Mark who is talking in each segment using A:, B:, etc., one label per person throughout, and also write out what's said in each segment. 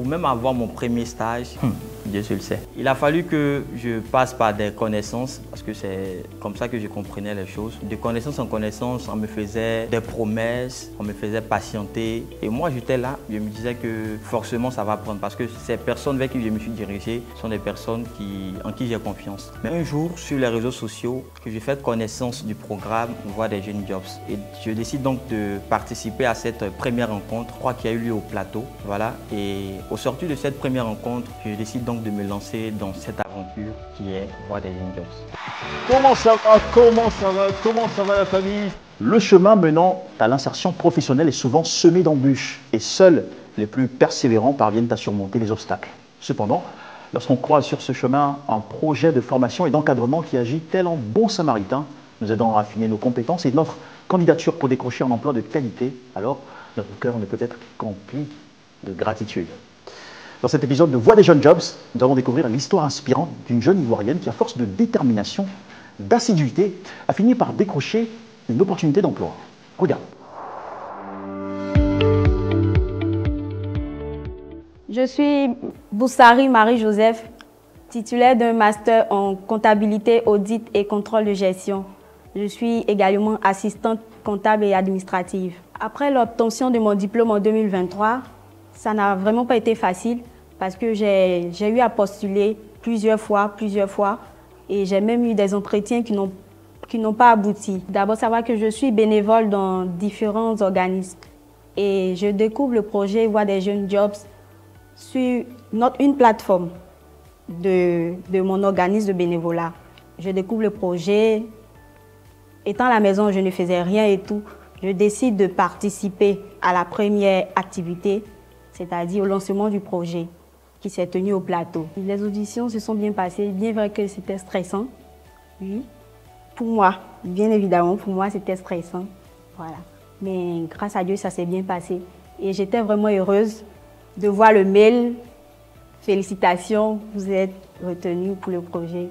A: même avoir mon premier stage, Dieu seul sait. Il a fallu que je passe par des connaissances, parce que c'est comme ça que je comprenais les choses. De connaissance en connaissance, on me faisait des promesses, on me faisait patienter. Et moi, j'étais là, je me disais que forcément, ça va prendre, parce que ces personnes vers qui je me suis dirigé sont des personnes en qui j'ai confiance. Mais un jour, sur les réseaux sociaux, que j'ai fait connaissance du programme Voix des jeunes jobs. Et je décide donc de participer à cette première rencontre, je crois qu'il y a eu lieu au plateau. Voilà. Et au sortir de cette première rencontre, je décide donc de me lancer dans cette aventure qui est Voix des jeunes jobs.
B: Comment ça va? Comment ça va? Comment ça va la famille? Le chemin menant à l'insertion professionnelle est souvent semé d'embûches et seuls les plus persévérants parviennent à surmonter les obstacles. Cependant, lorsqu'on croise sur ce chemin un projet de formation et d'encadrement qui agit tel un bon samaritain, nous aidant à affiner nos compétences et notre candidature pour décrocher un emploi de qualité, alors notre cœur ne peut être qu'empli de gratitude. Dans cet épisode de Voix des jeunes jobs, nous allons découvrir l'histoire inspirante d'une jeune Ivoirienne qui, à force de détermination, d'assiduité, a fini par décrocher une opportunité d'emploi. Regarde.
C: Je suis Boussari Marie-Joseph, titulaire d'un master en comptabilité, audit et contrôle de gestion. Je suis également assistante comptable et administrative. Après l'obtention de mon diplôme en 2023, ça n'a vraiment pas été facile parce que j'ai eu à postuler plusieurs fois et j'ai même eu des entretiens qui n'ont pas abouti. D'abord, savoir que je suis bénévole dans différents organismes et je découvre le projet Voix des jeunes jobs sur une plateforme de mon organisme de bénévolat. Je découvre le projet. Étant à la maison, je ne faisais rien et tout. Je décide de participer à la première activité, c'est-à-dire au lancement du projet qui s'est tenu au plateau. Les auditions se sont bien passées, bien vrai que c'était stressant. Oui, pour moi, bien évidemment, pour moi, c'était stressant. Voilà. Mais grâce à Dieu, ça s'est bien passé. Et j'étais vraiment heureuse de voir le mail. Félicitations, vous êtes retenu pour le projet.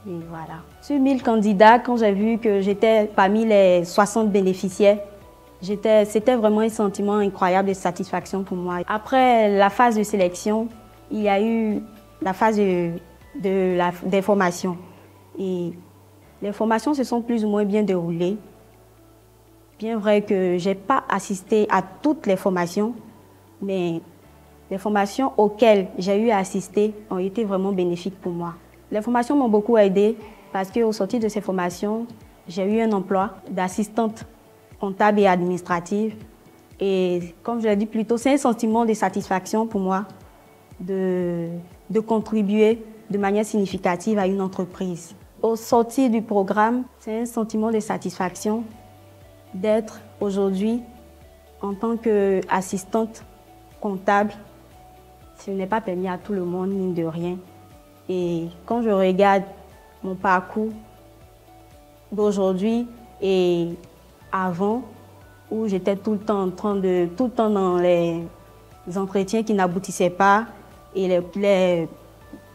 C: Et voilà. Sur 1000 candidats, quand j'ai vu que j'étais parmi les 60 bénéficiaires, c'était vraiment un sentiment incroyable de satisfaction pour moi. Après la phase de sélection, il y a eu la phase des formations. Et les formations se sont plus ou moins bien déroulées. Bien vrai que je n'ai pas assisté à toutes les formations, mais les formations auxquelles j'ai eu à assister ont été vraiment bénéfiques pour moi. Les formations m'ont beaucoup aidée parce qu'au sortir de ces formations, j'ai eu un emploi d'assistante comptable et administrative. Et comme je l'ai dit plus tôt, c'est un sentiment de satisfaction pour moi de contribuer de manière significative à une entreprise. Au sortir du programme, c'est un sentiment de satisfaction d'être aujourd'hui en tant qu'assistante comptable. Ce n'est pas permis à tout le monde, mine de rien. Et quand je regarde mon parcours d'aujourd'hui et avant, où j'étais tout le temps dans les entretiens qui n'aboutissaient pas et les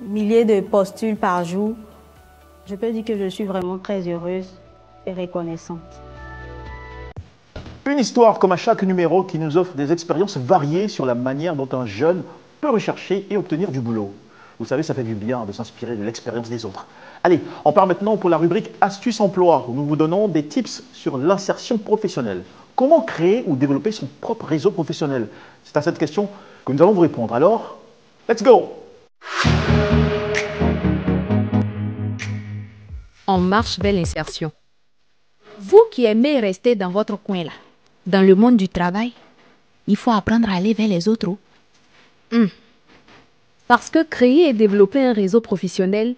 C: milliers de postules par jour, je peux dire que je suis vraiment très heureuse et reconnaissante.
B: Une histoire comme à chaque numéro qui nous offre des expériences variées sur la manière dont un jeune peut rechercher et obtenir du boulot. Vous savez, ça fait du bien de s'inspirer de l'expérience des autres. Allez, on part maintenant pour la rubrique Astuces emploi, où nous vous donnons des tips sur l'insertion professionnelle. Comment créer ou développer son propre réseau professionnel? C'est à cette question que nous allons vous répondre. Alors, let's go!
D: On marche vers l'insertion. Vous qui aimez rester dans votre coin là, dans le monde du travail, il faut apprendre à aller vers les autres. Parce que créer et développer un réseau professionnel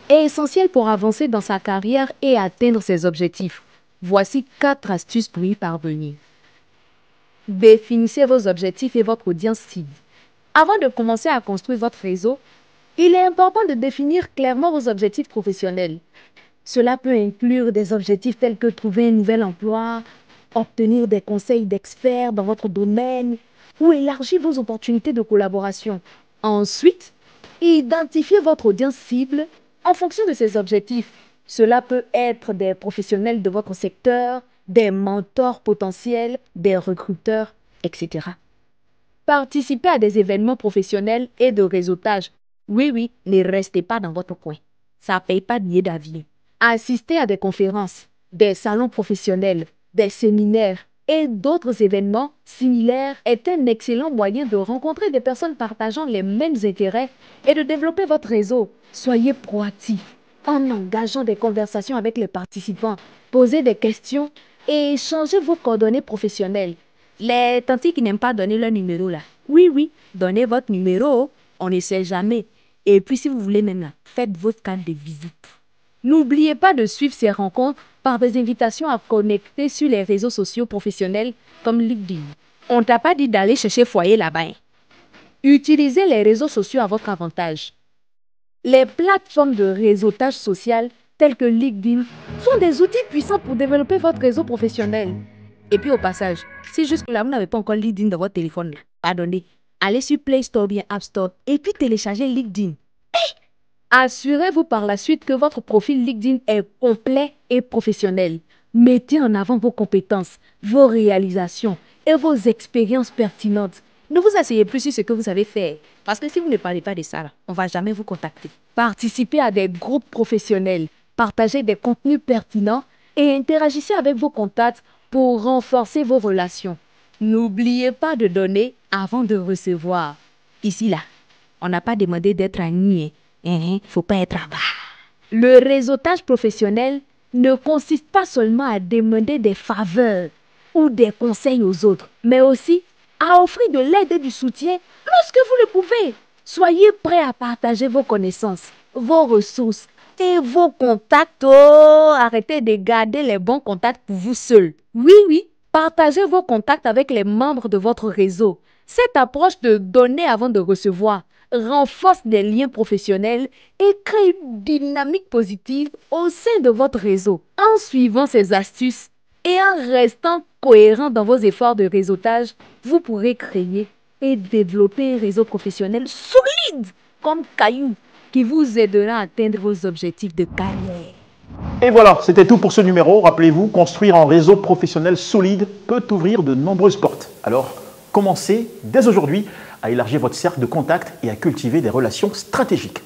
D: est essentiel pour avancer dans sa carrière et atteindre ses objectifs. Voici 4 astuces pour y parvenir. Définissez vos objectifs et votre audience cible. Avant de commencer à construire votre réseau, il est important de définir clairement vos objectifs professionnels. Cela peut inclure des objectifs tels que trouver un nouvel emploi, obtenir des conseils d'experts dans votre domaine ou élargir vos opportunités de collaboration. Ensuite, identifiez votre audience cible en fonction de ces objectifs. Cela peut être des professionnels de votre secteur, des mentors potentiels, des recruteurs, etc. Participez à des événements professionnels et de réseautage. Oui, oui, ne restez pas dans votre coin. Ça ne paye pas de billet d'avion. Assistez à des conférences, des salons professionnels, des séminaires et d'autres événements similaires est un excellent moyen de rencontrer des personnes partageant les mêmes intérêts et de développer votre réseau. Soyez proactif en engageant des conversations avec les participants. Posez des questions et échangez vos coordonnées professionnelles. Les tantis qui n'aiment pas donner leur numéro là. Oui, oui, donnez votre numéro. On ne sait jamais. Et puis si vous voulez même là, faites votre carte de visite. N'oubliez pas de suivre ces rencontres par des invitations à connecter sur les réseaux sociaux professionnels comme LinkedIn. On ne t'a pas dit d'aller chercher foyer là-bas. Utilisez les réseaux sociaux à votre avantage. Les plateformes de réseautage social telles que LinkedIn sont des outils puissants pour développer votre réseau professionnel. Et puis au passage, si jusque-là vous n'avez pas encore LinkedIn dans votre téléphone, pardonnez, allez sur Play Store ou bien App Store et puis téléchargez LinkedIn. Assurez-vous par la suite que votre profil LinkedIn est complet et professionnel. Mettez en avant vos compétences, vos réalisations et vos expériences pertinentes. Ne vous asseyez plus sur ce que vous savez faire. Parce que si vous ne parlez pas de ça, on ne va jamais vous contacter. Participez à des groupes professionnels, partagez des contenus pertinents et interagissez avec vos contacts pour renforcer vos relations. N'oubliez pas de donner avant de recevoir. Ici, là, on n'a pas demandé d'être ami. Faut pas être bas. Le réseautage professionnel ne consiste pas seulement à demander des faveurs ou des conseils aux autres, mais aussi à offrir de l'aide et du soutien lorsque vous le pouvez. Soyez prêts à partager vos connaissances, vos ressources et vos contacts. Oh, arrêtez de garder les bons contacts pour vous seul. Oui, oui, partagez vos contacts avec les membres de votre réseau. Cette approche de donner avant de recevoir renforce des liens professionnels et crée une dynamique positive au sein de votre réseau. En suivant ces astuces et en restant cohérent dans vos efforts de réseautage, vous pourrez créer et développer un réseau professionnel solide comme caillou qui vous aidera à atteindre vos objectifs de carrière.
B: Et voilà, c'était tout pour ce numéro. Rappelez-vous, construire un réseau professionnel solide peut ouvrir de nombreuses portes. Alors, commencez dès aujourd'hui à élargir votre cercle de contacts et à cultiver des relations stratégiques.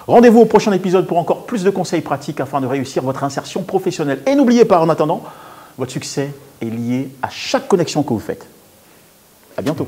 B: Rendez-vous au prochain épisode pour encore plus de conseils pratiques afin de réussir votre insertion professionnelle. Et n'oubliez pas, en attendant, votre succès est lié à chaque connexion que vous faites. À bientôt.